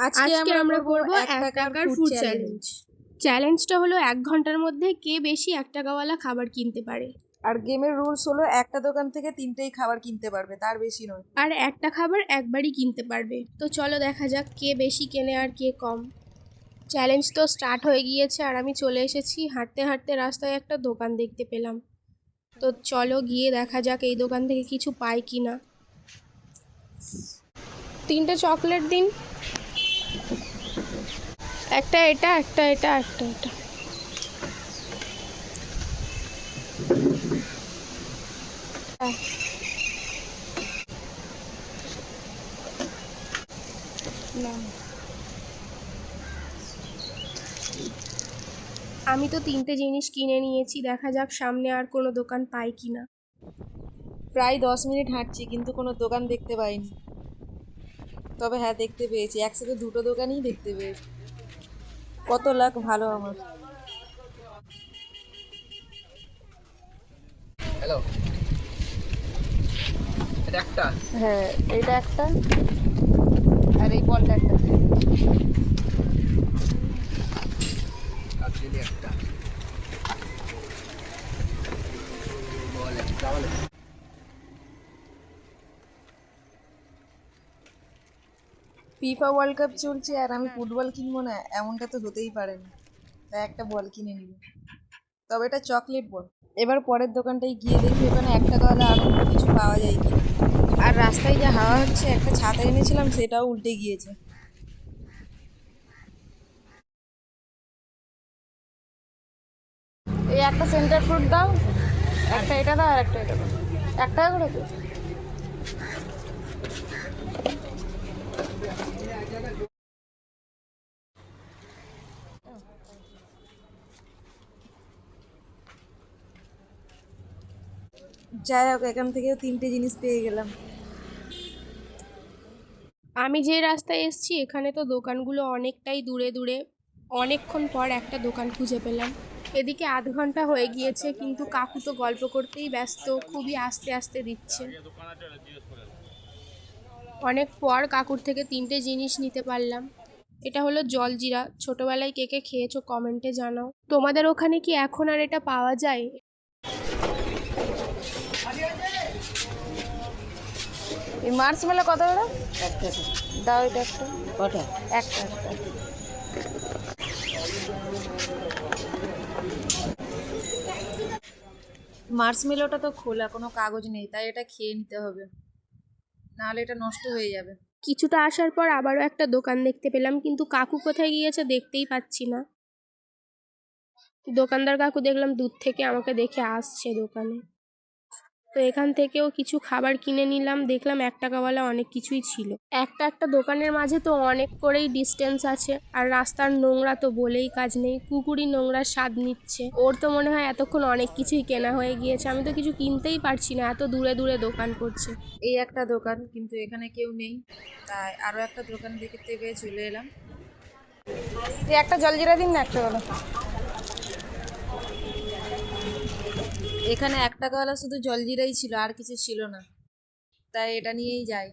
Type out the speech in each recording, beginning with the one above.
আজকে আমরা করব 1 টাকার ফুড চ্যালেঞ্জ। চ্যালেঞ্জটা হলো 1 ঘন্টার মধ্যে কে বেশি 1 টাকাওয়ালা খাবার কিনতে পারে। আর গেমের রুলস হলো একটা দোকান থেকে 3টেই খাবার কিনতে পারবে, তার বেশি নয়। আর একটা খাবার একবারই কিনতে পারবে। তো চলো দেখা যাক কে বেশি কেনে আর কে কম। চ্যালেঞ্জ তো স্টার্ট হয়ে গিয়েছে আর আমি চলে এসেছি। হাঁটতে হাঁটতে রাস্তায় একটা দোকান দেখতে পেলাম। তো চলো গিয়ে দেখা যাক এই দোকান থেকে কিছু পাই কি না। 3টে চকলেট দিন, একটা এটা, একটা এটা, একটা এটা। আমি তো 3টে জিনিস কিনে নিয়েছি, দেখা যাক সামনে আর কোনো দোকান পাই কি না। প্রায় 10 মিনিট হাঁটছি কিন্তু কোনো দোকান দেখতে পাইনি। তবে হ্যাঁ, দেখতে পেয়েছি, একসাথে দুটো দোকানই দেখতে পেয়েছি। কত লাখ ভালো আমার। হ্যালো, এটা একটা, হ্যাঁ, এটা একটা আর এই বলটা একটা। অ্যাকচুয়ালি একটা বল একটা বলে। ফিফা ওয়ার্ল্ড কাপ চলছে আর আমি ফুটবল কিনবো না, এমনটা তো হতেই পারে না। তাই একটা বল কিনে নিব। তবে এটা চকলেট বল। এবার পরের দোকানটায় গিয়ে দেখি ওখানে 1 টাকাওয়ালা আরো কিছু পাওয়া যায় কিনা। আর রাস্তায় যা হাওয়া হচ্ছে, একটা ছাতা এনেছিলাম সেটাও উল্টে গিয়েছে। এই একটা সেন্টার ফ্রুট দাও, একটা এটা দাও আর একটা এটা দাও। 1 টাকা করে তো। যাই হোক, এখান থেকেও 3টে জিনিস পেয়ে গেলাম। আমি যে রাস্তায় এসেছি এখানে তো দোকানগুলো অনেকটাই দূরে দূরে। অনেকক্ষণ পর একটা দোকান খুঁজে পেলাম। এদিকে আধ ঘন্টা হয়ে গিয়েছে কিন্তু কাকু তো গল্প করতেই ব্যস্ত, খুবই আস্তে আস্তে দিচ্ছে। অনেক পর কাকুর থেকে 3টে জিনিস নিতে পারলাম। এটা হলো জলজিরা। ছোটবেলায় কে কে খেয়েছো কমেন্টে জানাও। তোমাদের ওখানে কি এখন আর এটা পাওয়া যায়? এই মার্শমেলো কত করে? একটা দাও, এটা একটা। কটা? একটা একটা। মার্শমেলোটা তো খোলা, কোনো কাগজ নেই, তাই এটা খেয়ে নিতে হবে, নাহলে এটা নষ্ট হয়ে যাবে। কিছুটা আসার পর আবারও একটা দোকান দেখতে পেলাম কিন্তু কাকু কোথায় গিয়েছে দেখতেই পাচ্ছি না। দোকানদার কাকু দেখলাম দূর থেকে আমাকে দেখে আসছে দোকানে। তো এখান থেকেও কিছু খাবার কিনে নিলাম। দেখলাম 1 টাকাওয়ালা অনেক কিছুই ছিল। একটা একটা দোকানের মাঝে তো অনেক করেই ডিস্টেন্স আছে। আর রাস্তার নোংরা তো বলেই কাজ নেই। কুকুরই নোংরার স্বাদ নিচ্ছে। ওর তো মনে হয় এতক্ষণ অনেক কিছুই কেনা হয়ে গিয়েছে। আমি তো কিছু কিনতেই পারছি না, এত দূরে দূরে দোকান করছে। এই একটা দোকান, কিন্তু এখানে কেউ নেই, তাই আরো একটা দোকান দেখতে পেয়ে চলে এলাম। তুই একটা জলজিরা দিন না, একটা বলো। এখানে 1 টাকাওয়ালা শুধু জলজিরাই ছিল, আর কিছু ছিল না, তাই এটা নিয়েই যাই।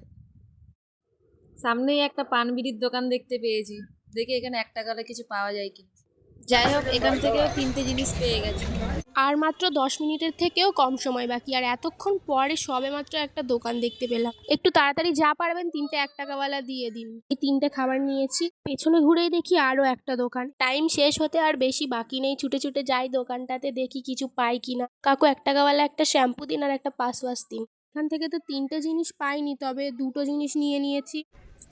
সামনেই একটা পান বিড়ির দোকান দেখতে পেয়েছি, দেখি এখানে 1 টাকাওয়ালা কিছু পাওয়া যায় কি। যাই হোক, এখান থেকেও 3টে জিনিস পেয়ে গেছি। আর মাত্র 10 মিনিটের থেকেও কম সময় বাকি। আর এতক্ষণ পরে সবেমাত্র একটা দোকান দেখতে পেলাম। একটু তাড়াতাড়ি যা পারবেন 3টে 1 টাকাওয়ালা দিয়ে দিন। এই 3টে খাবার নিয়েছি। পেছনে ঘুরেই দেখি আরও একটা দোকান। টাইম শেষ হতে আর বেশি বাকি নেই। ছুটে ছুটে যাই দোকানটাতে, দেখি কিছু পাই কিনা। কাকু 1 টাকাওয়ালা একটা শ্যাম্পু দিন আর একটা পাস ওয়াশ দিন। এখান থেকে তো 3টে জিনিস পাইনি, তবে 2টো জিনিস নিয়ে নিয়েছি।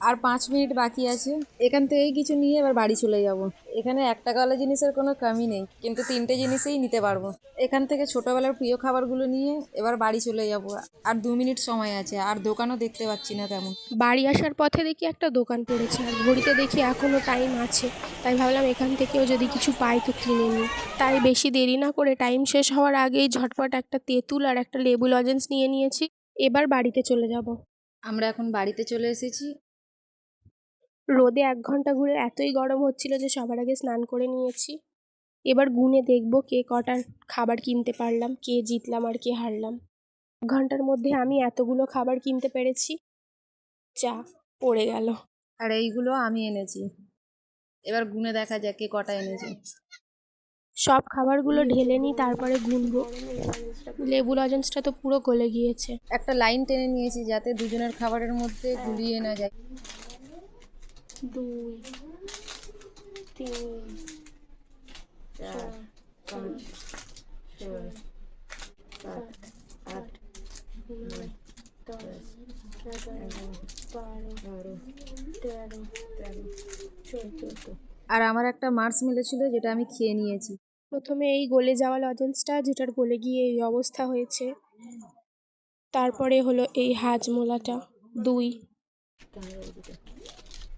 আর 5 মিনিট বাকি আছে। এখান থেকেই কিছু নিয়ে এবার বাড়ি চলে যাব। এখানে 1 টাকাওয়ালা জিনিসের কোনো কমই নেই, কিন্তু 3টে জিনিসই নিতে পারবো। এখান থেকে ছোটবেলার প্রিয় খাবারগুলো নিয়ে এবার বাড়ি চলে যাব। আর 2 মিনিট সময় আছে, আর দোকানও দেখতে পাচ্ছি না তেমন। বাড়ি আসার পথে দেখি একটা দোকান পড়েছে আর ঘড়িতে দেখি এখনও টাইম আছে। তাই ভাবলাম এখান থেকেও যদি কিছু পাই তো কিনে নিই। তাই বেশি দেরি না করে টাইম শেষ হওয়ার আগেই ঝটপট একটা তেঁতুল আর একটা লেবু লজেন্স নিয়ে নিয়েছি। এবার বাড়িতে চলে যাব। আমরা এখন বাড়িতে চলে এসেছি। রোদে 1 ঘন্টা ঘুরে এতই গরম হচ্ছিল যে সবার আগে স্নান করে নিয়েছি। এবার গুনে দেখব কে কটার খাবার কিনতে পারলাম, কে জিতলাম আর কে হারলাম। 1 ঘন্টার মধ্যে আমি এতগুলো খাবার কিনতে পেরেছি। যা পড়ে গেল। আর এইগুলো আমি এনেছি। এবার গুনে দেখা যাক কে কটা এনেছে। সব খাবারগুলো ঢেলে নিই, তারপরে গুনবো। লেবু লজেন্সটা তো পুরো গলে গিয়েছে। একটা লাইন টেনে নিয়েছি যাতে দুজনের খাবারের মধ্যে গুলিয়ে না যায়। 2, 3, 4, 5, 6, 7, 8, 9, 10, 11, 12, 13, 14। আর আমার একটা মার্শমেলো ছিল যেটা আমি খেয়ে নিয়েছি। প্রথমে এই গলে যাওয়া লজেন্সটা, যেটার গলে গিয়ে এই অবস্থা হয়েছে। তারপরে হলো এই হাজমোলাটা 2, 3,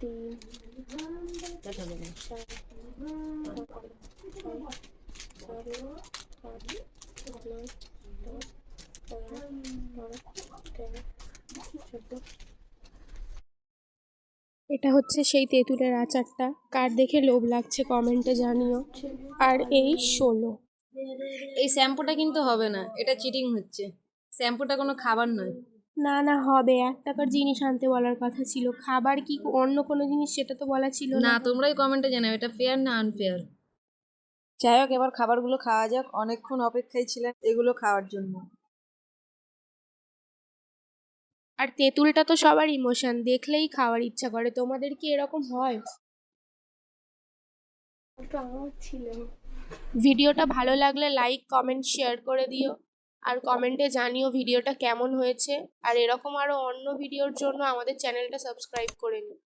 4, 5, 6, 7, 8, 9, 10, 11, 12, 13, 14। এটা হচ্ছে সেই তেঁতুলের আচারটা। কার দেখে লোভ লাগছে কমেন্টে জানিও। আর এই 16। এই শ্যাম্পুটা কিন্তু হবে না, এটা চিটিং হচ্ছে। শ্যাম্পুটা কোনো খাবার নয়। না না, হবে। 1 টাকার জিনিস আনতে বলার কথা ছিল। খাবার কি অন্য কোনো জিনিস সেটা তো বলা ছিল না, না। তোমরাই কমেন্টে জানাও এটা ফেয়ার না আনফেয়ার। যাই হোক, এবার খাবারগুলো খাওয়া যাক। অনেকক্ষণ অপেক্ষায় ছিলাম এগুলো খাওয়ার জন্য। আর তেঁতুলটা তো সবার ইমোশন, দেখলেই খাওয়ার ইচ্ছা করে। তোমাদের কি এরকম হয়? ভিডিওটা ভালো লাগলে লাইক, কমেন্ট, শেয়ার করে দিও। আর কমেন্টে জানিও ভিডিওটা কেমন হয়েছে। আর এরকম আরো অন্য ভিডিওর জন্য আমাদের চ্যানেলটা সাবস্ক্রাইব করে নিও।